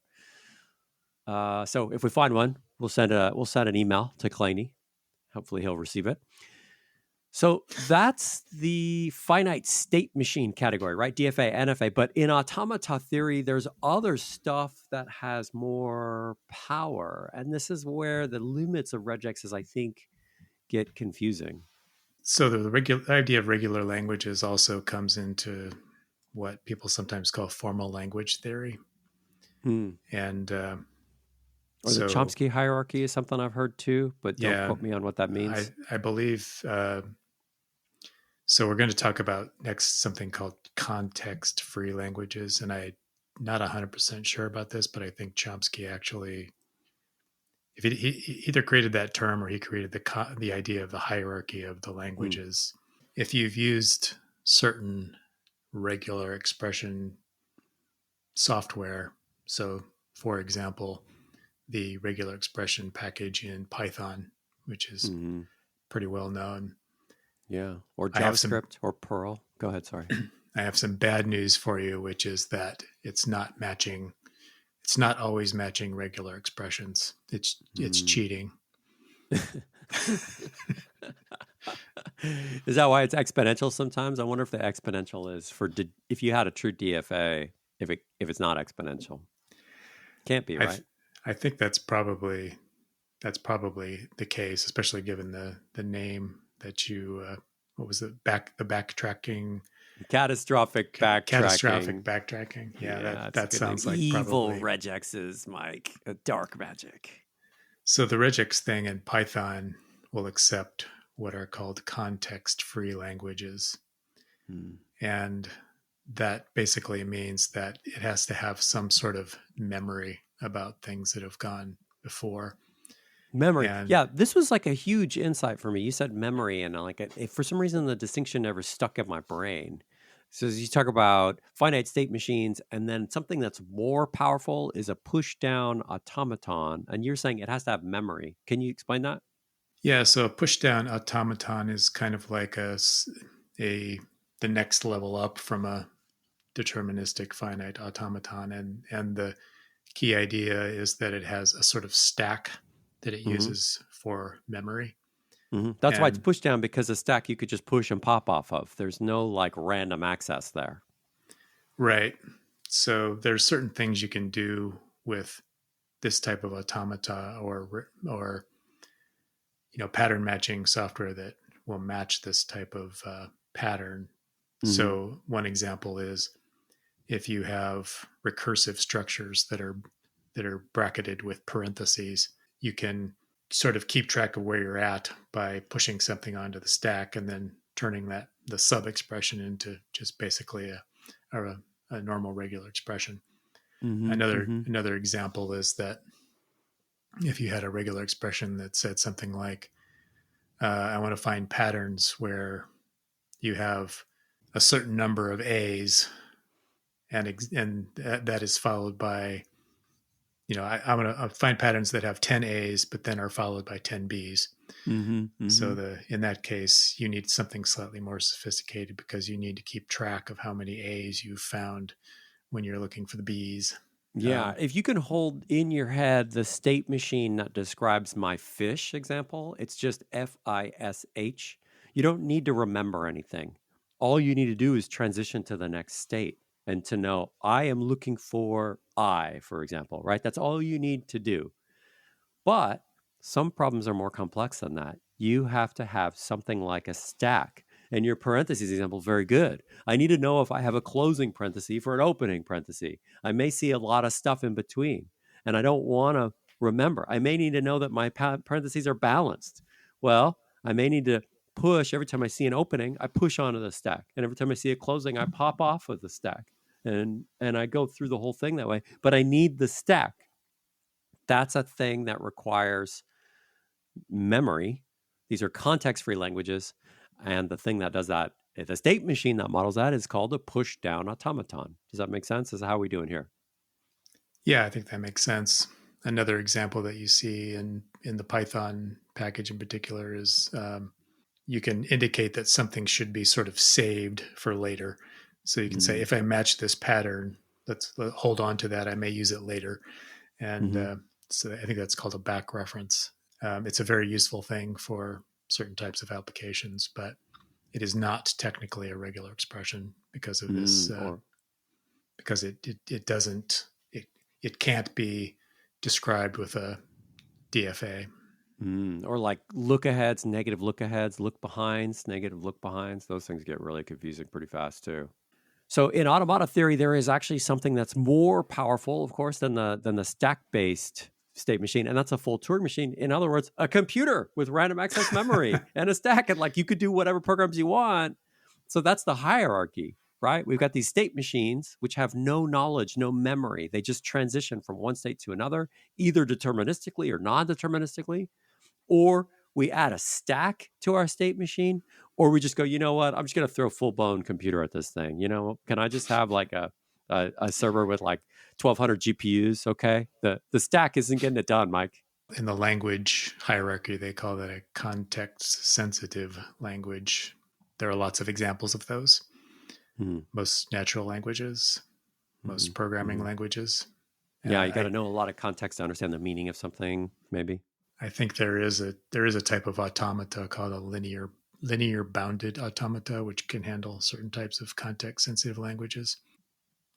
[SPEAKER 1] So if we find one, we'll send an email to Claney. Hopefully he'll receive it. So that's the finite state machine category, right? DFA, NFA. But in automata theory, there's other stuff that has more power. And this is where the limits of regexes, I think, get confusing.
[SPEAKER 2] So the idea of regular languages also comes into what people sometimes call formal language theory.
[SPEAKER 1] Hmm.
[SPEAKER 2] And
[SPEAKER 1] Or the
[SPEAKER 2] so,
[SPEAKER 1] Chomsky hierarchy is something I've heard too, but don't
[SPEAKER 2] yeah,
[SPEAKER 1] quote me on what that means.
[SPEAKER 2] I believe. So we're going to talk about next something called context-free languages, and I'm not 100% sure about this, but I think Chomsky actually, if he either created that term or he created the idea of the hierarchy of the
[SPEAKER 1] Hmm.
[SPEAKER 2] languages. If you've used certain regular expression software, so for example, the regular expression package in Python, which is
[SPEAKER 1] Mm-hmm.
[SPEAKER 2] pretty well known.
[SPEAKER 1] Yeah. Or
[SPEAKER 2] I have some
[SPEAKER 1] JavaScript or Perl. Go ahead. Sorry.
[SPEAKER 2] I have some bad news for you, which is that it's not matching. It's not always matching regular expressions. It's
[SPEAKER 1] Hmm.
[SPEAKER 2] cheating.
[SPEAKER 1] Is that why it's exponential sometimes? I wonder if the exponential is for if you had a true DFA, if it's not exponential. Can't be,
[SPEAKER 2] I
[SPEAKER 1] right?
[SPEAKER 2] th- I think that's probably the case, especially given the name that you what was the backtracking
[SPEAKER 1] Catastrophic
[SPEAKER 2] catastrophic
[SPEAKER 1] backtracking.
[SPEAKER 2] backtracking. Yeah,
[SPEAKER 1] Yeah,
[SPEAKER 2] that
[SPEAKER 1] it's a
[SPEAKER 2] that
[SPEAKER 1] good name.
[SPEAKER 2] sounds like
[SPEAKER 1] Evil
[SPEAKER 2] probably.
[SPEAKER 1] regexes, Mike. Dark magic.
[SPEAKER 2] So the regex thing in Python will accept what are called context-free languages.
[SPEAKER 1] Hmm.
[SPEAKER 2] And that basically means that it has to have some sort of memory about things that have gone before.
[SPEAKER 1] Memory.
[SPEAKER 2] And
[SPEAKER 1] Yeah, this was like a huge insight for me. You said memory, and like for some reason, the distinction never stuck in my brain. So as you talk about finite state machines, and then something that's more powerful is a push down automaton, and you're saying it has to have memory. Can you explain that?
[SPEAKER 2] yeah, so a push down automaton is kind of like a the next level up from a deterministic finite automaton, and the key idea is that it has a sort of stack that it
[SPEAKER 1] Hmm.
[SPEAKER 2] uses for memory.
[SPEAKER 1] That's why it's
[SPEAKER 2] And
[SPEAKER 1] pushed down because a stack you could just push and pop off of. There's no like random access there.
[SPEAKER 2] right, so there's certain things you can do with this type of automata or pattern matching software that will match this type of pattern.
[SPEAKER 1] Hmm.
[SPEAKER 2] So one example is if you have recursive structures that are bracketed with parentheses, you can sort of keep track of where you're at by pushing something onto the stack and then turning the sub expression into just basically a normal regular expression.
[SPEAKER 1] Hmm.
[SPEAKER 2] Another
[SPEAKER 1] Hmm.
[SPEAKER 2] another example is that if you had a regular expression that said something like, I want to find patterns where you have a certain number of A's and that is followed by, I want to find patterns that have 10 A's but then are followed by 10 B's.
[SPEAKER 1] Hmm.
[SPEAKER 2] So
[SPEAKER 1] Hmm.
[SPEAKER 2] in that case, you need something slightly more sophisticated because you need to keep track of how many A's you've found when you're looking for the B's.
[SPEAKER 1] Yeah,
[SPEAKER 2] Um,
[SPEAKER 1] if you can hold in your head the state machine that describes my fish example, it's just FISH. You don't need to remember anything. All you need to do is transition to the next state and to know I am looking for I, for example, right? That's all you need to do. But some problems are more complex than that. You have to have something like a stack. And your parentheses example is very good. I need to know if I have a closing parenthesis for an opening parenthesis. I may see a lot of stuff in between, and I don't want to remember. I may need to know that my parentheses are balanced. Well, I may need to push, every time I see an opening, I push onto the stack. And every time I see a closing, I pop off of the stack. And I go through the whole thing that way. But I need the stack. That's a thing that requires memory. These are context-free languages. And the thing that does that, the state machine that models that is called a push-down automaton. Does that make sense? Is how we doing here?
[SPEAKER 2] Yeah, I think that makes sense. Another example that you see in the Python package in particular is you can indicate that something should be sort of saved for later. So you can say,
[SPEAKER 1] Mm-hmm.
[SPEAKER 2] if I match this pattern, let's hold on to that. I may use it later. And
[SPEAKER 1] Mm-hmm.
[SPEAKER 2] so I think that's called a back reference. It's a very useful thing for certain types of applications, but it is not technically a regular expression because of this,
[SPEAKER 1] Or
[SPEAKER 2] because it doesn't, it can't be described with a DFA.
[SPEAKER 1] or like look aheads, negative look aheads, look behinds, negative look behinds. Those things get really confusing pretty fast too. So in automata theory, there is actually something that's more powerful, of course, than the stack-based state machine, and that's a full Turing machine. In other words, a computer with random access memory and a stack, and like you could do whatever programs you want. So that's the hierarchy, right? We've got these state machines which have no knowledge, no memory. They just transition from one state to another, either deterministically or non-deterministically, or we add a stack to our state machine, or we just go, you know what, I'm just going to throw full blown computer at this thing. Can I just have like a server with like 1,200 GPUs? Okay, the stack isn't getting it done, Mike.
[SPEAKER 2] In the language hierarchy, they call that a context sensitive language. There are lots of examples of those.
[SPEAKER 1] Mm-hmm.
[SPEAKER 2] Most natural languages, most programming
[SPEAKER 1] Mm-hmm.
[SPEAKER 2] languages.
[SPEAKER 1] Yeah, you got to
[SPEAKER 2] I
[SPEAKER 1] know a lot of context to understand the meaning of something, maybe.
[SPEAKER 2] I think there is a type of automata called a linear bounded automata, which can handle certain types of context sensitive languages.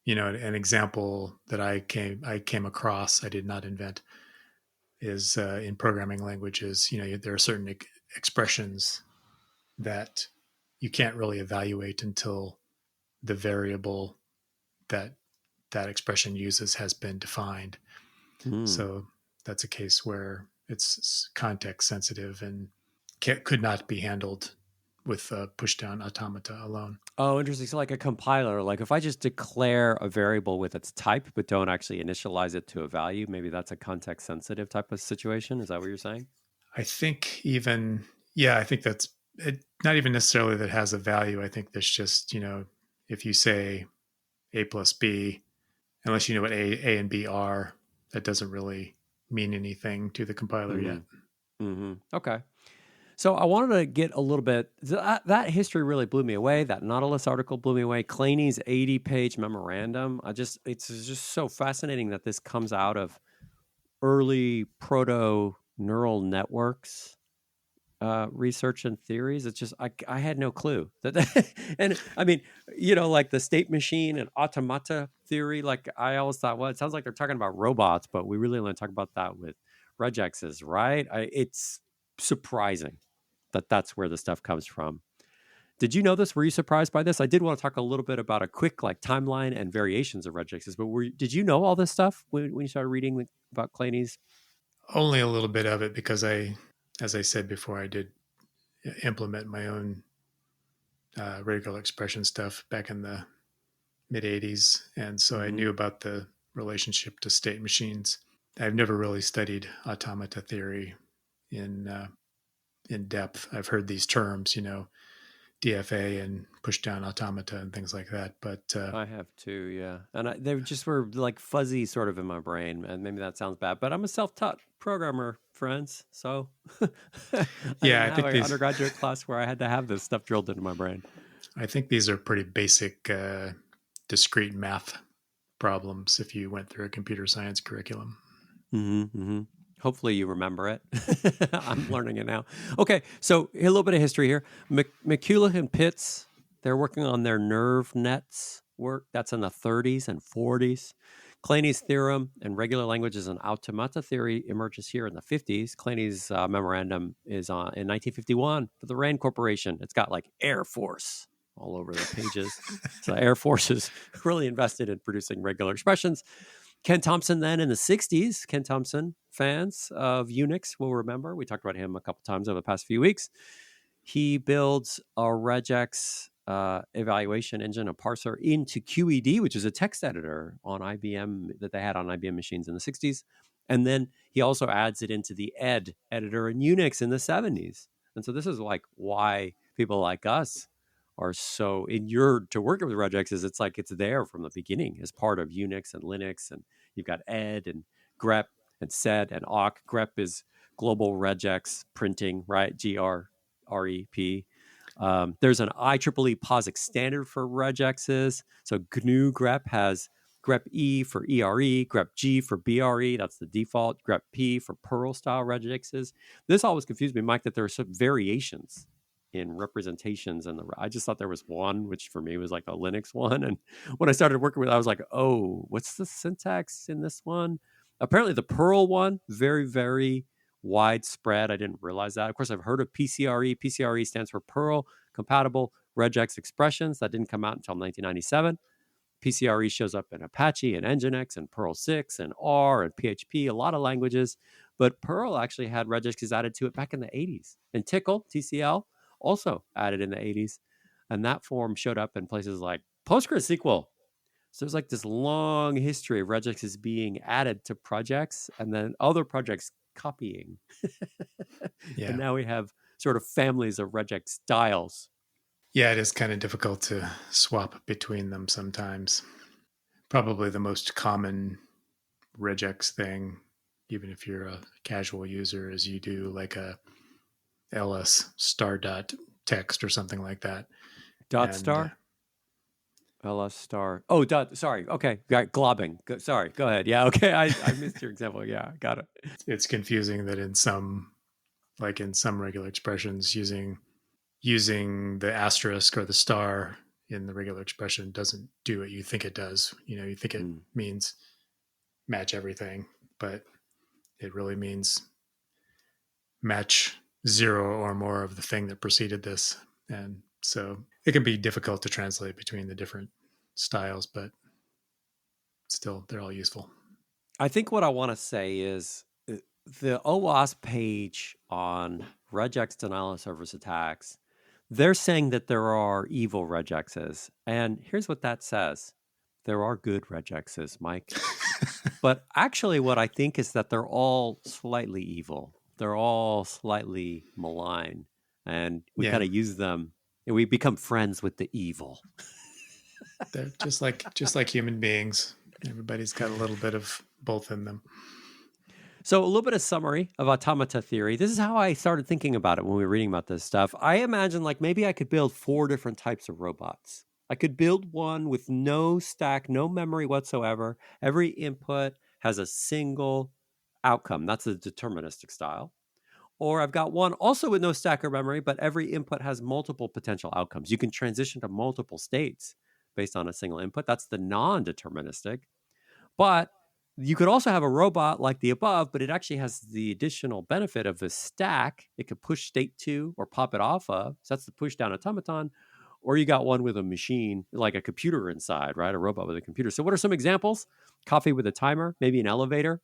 [SPEAKER 2] An example that I came across, I did not invent, is in programming languages. There are certain expressions that you can't really evaluate until the variable that that expression uses has been defined.
[SPEAKER 1] Mm.
[SPEAKER 2] So that's a case where it's context sensitive and could not be handled with push down automata alone.
[SPEAKER 1] Oh, interesting. So, like a compiler, like if I just declare a variable with its type, but don't actually initialize it to a value, maybe that's a context sensitive type of situation. Is that what you're saying?
[SPEAKER 2] I think even, yeah, I think that's it, not even necessarily that has a value. I think there's just, if you say A plus B, unless you know what A and B are, that doesn't really mean anything to the compiler
[SPEAKER 1] Mm-hmm.
[SPEAKER 2] yet.
[SPEAKER 1] Mm-hmm. Okay. So I wanted to get a little bit that history really blew me away. That Nautilus article blew me away. Claney's 80-page memorandum. It's just so fascinating that this comes out of early proto neural networks research and theories. It's just I had no clue that, and I mean, like the state machine and automata theory. Like I always thought, well, it sounds like they're talking about robots, but we really only talk about that with regexes, right? It's surprising that that's where the stuff comes from. Did you know this? Were you surprised by this? I did want to talk a little bit about a quick like timeline and variations of regexes, but did you know all this stuff when you started reading about Claney's?
[SPEAKER 2] Only a little bit of it because as I said before, I did implement my own regular expression stuff back in the mid 80s. And so I
[SPEAKER 1] Mm-hmm.
[SPEAKER 2] knew about the relationship to state machines. I've never really studied automata theory in depth. I've heard these terms, DFA and push down automata and things like that. But
[SPEAKER 1] I have too, yeah. And they just were like fuzzy sort of in my brain. And maybe that sounds bad, but I'm a self taught programmer, friends. So I
[SPEAKER 2] yeah,
[SPEAKER 1] didn't
[SPEAKER 2] I
[SPEAKER 1] have
[SPEAKER 2] think
[SPEAKER 1] an
[SPEAKER 2] these
[SPEAKER 1] undergraduate class where I had to have this stuff drilled into my brain.
[SPEAKER 2] I think these are pretty basic discrete math problems if you went through a computer science curriculum.
[SPEAKER 1] Mm-hmm, mm-hmm. Hopefully you remember it. I'm learning it now. Okay, so a little bit of history here. McCulloch and Pitts, they're working on their nerve nets work. That's in the 30s and 40s. Claney's theorem and regular languages and automata theory emerges here in the 50s. Claney's memorandum is in 1951 for the RAND Corporation. It's got like Air Force all over the pages. So Air Force is really invested in producing regular expressions. Ken Thompson then in the 60s. Ken Thompson, fans of Unix will remember. We talked about him a couple times over the past few weeks. He builds a regex evaluation engine, a parser, into QED, which is a text editor on IBM that they had on IBM machines in the 60s. And then he also adds it into the ed editor in Unix in the 70s. And so this is like why people like us are so inured to working with regex, is it's like it's there from the beginning as part of Unix and Linux. And you've got ed and grep and sed and awk. Grep is global regex printing, right? GREP. There's an IEEE POSIX standard for regexes. So GNU grep has grep E for ERE, grep G for BRE. That's the default. Grep P for Perl style regexes. This always confused me, Mike, that there are some variations in representations. And I just thought there was one, which for me was like a Linux one. And when I started working with it, I was like, oh, what's the syntax in this one? Apparently the Perl one, very, very widespread. I didn't realize that. Of course, I've heard of PCRE. PCRE stands for Perl Compatible Regex Expressions. That didn't come out until 1997. PCRE shows up in Apache and Nginx and Perl 6 and R and PHP, a lot of languages. But Perl actually had regexes added to it back in the 80s. And Tickle, TCL, also added in the 80s. And that form showed up in places like PostgreSQL. So there's like this long history of regexes being added to projects and then other projects copying.
[SPEAKER 2] Yeah.
[SPEAKER 1] And now we have sort of families of regex styles.
[SPEAKER 2] Yeah, it is kind of difficult to swap between them sometimes. Probably the most common regex thing, even if you're a casual user, is you do like a ls star dot text or something like that.
[SPEAKER 1] Dot star? LS star. Oh, dot. Sorry. Okay. Got globbing. Sorry. Go ahead. Yeah. Okay. I missed your example. Yeah. Got it.
[SPEAKER 2] It's confusing that in some regular expressions, using the asterisk or the star in the regular expression doesn't do what you think it does. You think it means match everything, but it really means match zero or more of the thing that preceded this. And so it can be difficult to translate between the different styles, but still, they're all useful.
[SPEAKER 1] I think what I want to say is the OWASP page on regex denial of service attacks, they're saying that there are evil regexes. And here's what that says. There are good regexes, Mike. But actually what I think is that they're all slightly evil. They're all slightly malign. And we kind of use them and we become friends with the evil.
[SPEAKER 2] They're just like human beings. Everybody's got a little bit of both in them.
[SPEAKER 1] So a little bit of summary of automata theory. This is how I started thinking about it when we were reading about this stuff. I imagine like maybe I could build 4 different types of robots. I could build one with no stack, no memory whatsoever. Every input has a single outcome. That's a deterministic style. Or I've got one also with no stack or memory, but every input has multiple potential outcomes. You can transition to multiple states based on a single input. That's the non-deterministic. But you could also have a robot like the above, but it actually has the additional benefit of the stack. It could push state to or pop it off of. So that's the push down automaton. Or you got one with a machine, like a computer inside, right? A robot with a computer. So what are some examples? Coffee with a timer, maybe an elevator.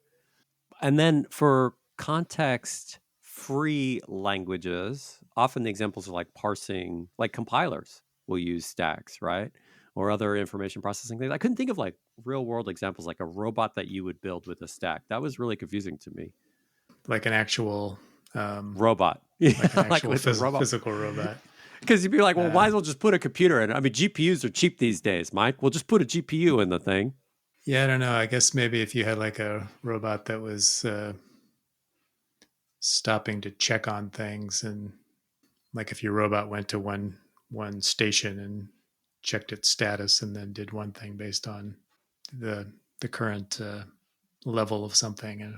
[SPEAKER 1] And then for context-free languages, often the examples are like parsing, like compilers will use stacks, right? Or other information processing things. I couldn't think of like real world examples, like a robot that you would build with a stack. That was really confusing to me.
[SPEAKER 2] Like an actual
[SPEAKER 1] robot.
[SPEAKER 2] Like an actual physical robot.
[SPEAKER 1] Because you'd be like, well, might as well just put a computer in. I mean, GPUs are cheap these days, Mike. We'll just put a GPU in the thing.
[SPEAKER 2] Yeah, I don't know. I guess maybe if you had like a robot that was stopping to check on things, and like if your robot went to one station and checked its status and then did one thing based on the current level of something,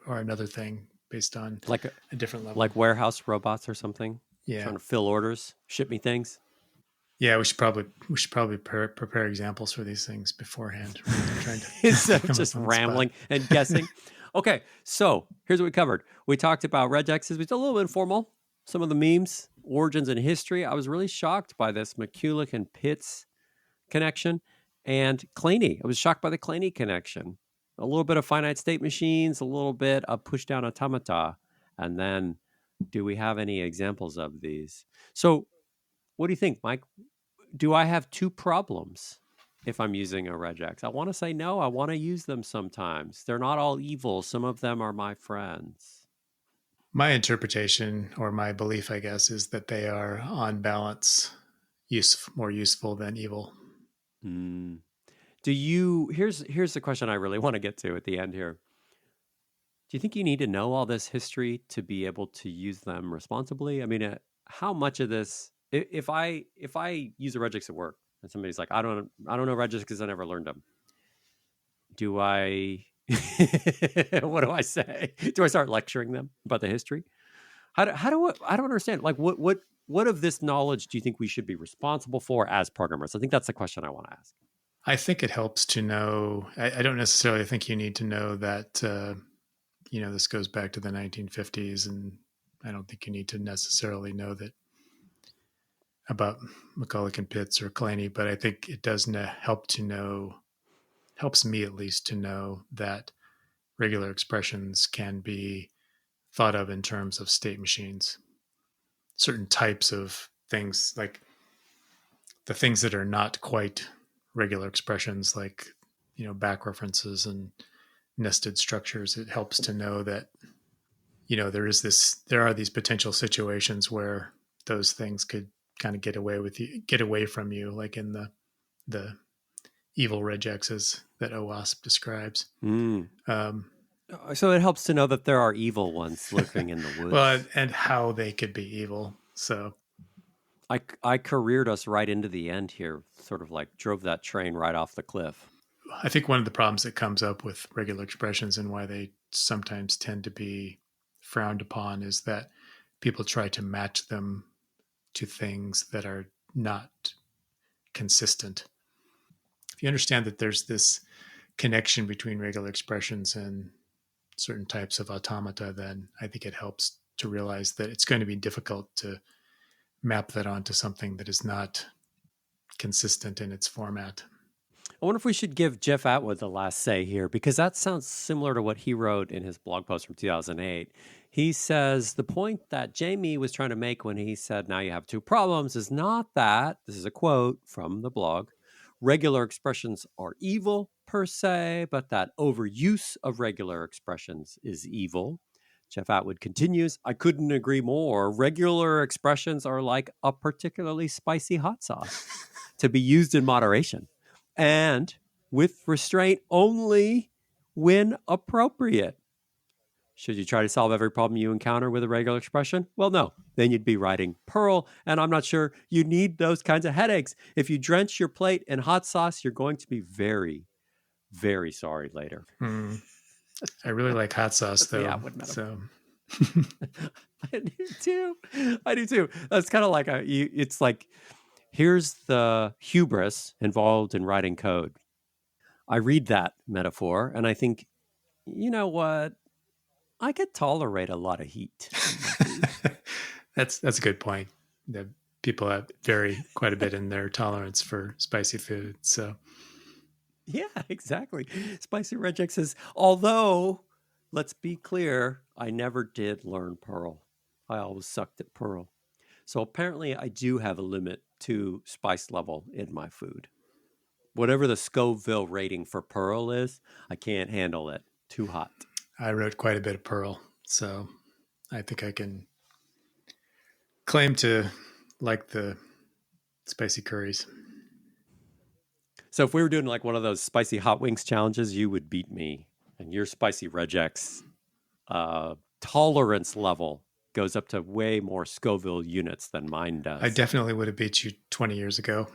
[SPEAKER 2] or another thing based on
[SPEAKER 1] like
[SPEAKER 2] a different level,
[SPEAKER 1] like warehouse robots or something.
[SPEAKER 2] Yeah,
[SPEAKER 1] trying to fill orders, ship me things.
[SPEAKER 2] Yeah, we should probably prepare examples for these things beforehand. Trying to
[SPEAKER 1] instead of just rambling and guessing. Okay, so here's what we covered. We talked about regexes. We did a little bit informal. Some of the memes, origins, and history. I was really shocked by this McCulloch and Pitts connection, and Claney. I was shocked by the Claney connection. A little bit of finite state machines, a little bit of push down automata, and then Do we have any examples of these? So, what do you think, Mike? Do I have two problems if I'm using a regex? I want to say no. I want to use them sometimes. They're not all evil. Some of them are my friends.
[SPEAKER 2] My interpretation or my belief, I guess, is that they are on balance more useful than evil.
[SPEAKER 1] Mm. Do you? Here's the question I really want to get to at the end here. Do you think you need to know all this history to be able to use them responsibly? I mean, how much of this? If I use a regex at work and somebody's like, I don't know regex because I never learned them. Do I? What do I say? Do I start lecturing them about the history? I don't understand. Like, what of this knowledge do you think we should be responsible for as programmers? I think that's the question I want to ask.
[SPEAKER 2] I think it helps to know. I don't necessarily think you need to know that. This goes back to the 1950s, and I don't think you need to necessarily know that about McCulloch Pitts or Claney, but I think it does help to know, helps me at least to know that regular expressions can be thought of in terms of state machines. Certain types of things, like the things that are not quite regular expressions, like back references and nested structures, it helps to know that there are these potential situations where those things could kind of get away from you, like in the evil regexes that OWASP describes.
[SPEAKER 1] Mm.
[SPEAKER 2] Um,
[SPEAKER 1] So it helps to know that there are evil ones lurking in the
[SPEAKER 2] well,
[SPEAKER 1] woods.
[SPEAKER 2] and how they could be evil. So
[SPEAKER 1] I careered us right into the end here, sort of like drove that train right off the cliff.
[SPEAKER 2] I think one of the problems that comes up with regular expressions and why they sometimes tend to be frowned upon is that people try to match them to things that are not consistent. If you understand that there's this connection between regular expressions and certain types of automata, then I think it helps to realize that it's going to be difficult to map that onto something that is not consistent in its format.
[SPEAKER 1] I wonder if we should give Jeff Atwood the last say here, because that sounds similar to what he wrote in his blog post from 2008. He says the point that Jamie was trying to make when he said, now you have two problems, is not that, this is a quote from the blog, regular expressions are evil per se, but that overuse of regular expressions is evil. Jeff Atwood continues, I couldn't agree more. Regular expressions are like a particularly spicy hot sauce to be used in moderation and with restraint only when appropriate. Should you try to solve every problem you encounter with a regular expression? Well, no. Then you'd be writing Perl, and I'm not sure you need those kinds of headaches. If you drench your plate in hot sauce, you're going to be very, very sorry later.
[SPEAKER 2] I really like hot sauce,
[SPEAKER 1] That's the
[SPEAKER 2] though.
[SPEAKER 1] Atwood metaphor.
[SPEAKER 2] So
[SPEAKER 1] I do too. I do too. That's kind of like it's like, here's the hubris involved in writing code. I read that metaphor and I think, you know what? I could tolerate a lot of heat in my food.
[SPEAKER 2] that's a good point. That people have vary quite a bit in their tolerance for spicy food. So
[SPEAKER 1] Yeah, exactly. Spicy regex says, although, let's be clear, I never did learn Perl. I always sucked at Perl. So apparently, I do have a limit to spice level in my food. Whatever the Scoville rating for Perl is, I can't handle it. Too hot.
[SPEAKER 2] I wrote quite a bit of Perl. So I think I can claim to like the spicy curries.
[SPEAKER 1] So if we were doing like one of those spicy hot wings challenges, you would beat me. And your spicy regex tolerance level goes up to way more Scoville units than mine
[SPEAKER 2] I
[SPEAKER 1] does.
[SPEAKER 2] definitely would have beat you 20 years ago.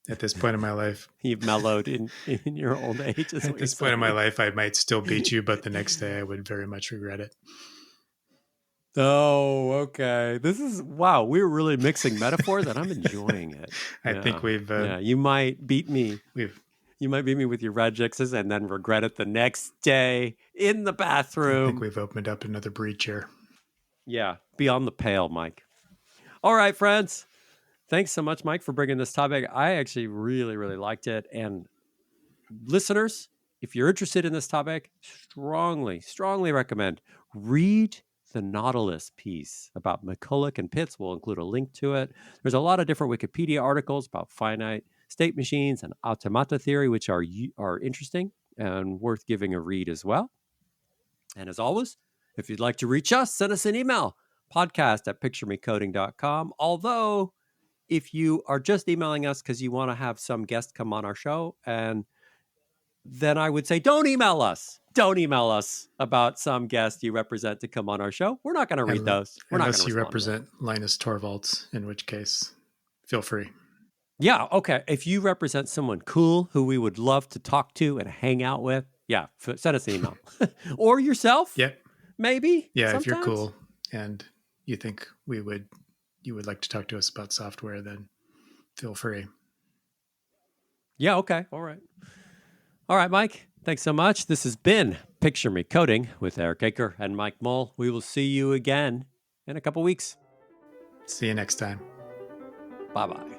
[SPEAKER 2] At this point in my life,
[SPEAKER 1] You've mellowed in your old age, is
[SPEAKER 2] at
[SPEAKER 1] what you're
[SPEAKER 2] this point in my
[SPEAKER 1] saying.
[SPEAKER 2] life, I might still beat you, but the next day I would very much regret it.
[SPEAKER 1] Oh, okay. This is wow. We're really mixing metaphors, and I'm enjoying it.
[SPEAKER 2] I think
[SPEAKER 1] Yeah, yeah. You
[SPEAKER 2] we've
[SPEAKER 1] might beat me with your regexes, and then regret it the next day in the
[SPEAKER 2] I think
[SPEAKER 1] bathroom.
[SPEAKER 2] we've opened up another breach here.
[SPEAKER 1] Yeah, beyond the pale, Mike. All right, friends. Thanks so much, Mike, for bringing this topic. I actually really, really liked it. And listeners, if you're interested in this topic, strongly, strongly recommend read the Nautilus piece about McCulloch and Pitts. We'll include a link to it. There's a lot of different Wikipedia articles about finite state machines and automata theory, which are interesting and worth giving a read as well. And as always, if you'd like to reach us, send us an email, podcast@picturemecoding.com. Although, if you are just emailing us because you want to have some guest come on our show, and then I would say, don't email us. Don't email us about some guest you represent to come on our show. We're not going to read those. We're not going to
[SPEAKER 2] Unless you represent Linus Torvalds, in which case, feel free.
[SPEAKER 1] Yeah, okay. If you represent someone cool who we would love to talk to and hang out with, yeah, send us an email. Or yourself.
[SPEAKER 2] Yep.
[SPEAKER 1] Maybe.
[SPEAKER 2] Yeah,
[SPEAKER 1] sometimes.
[SPEAKER 2] if you're cool and you think you would like to talk to us about software, then feel free.
[SPEAKER 1] Yeah, okay. All right. All right, Mike. Thanks so much. This has been Picture Me Coding with Eric Aker and Mike Mull. We will see you again in a couple weeks.
[SPEAKER 2] See you next time.
[SPEAKER 1] Bye-bye.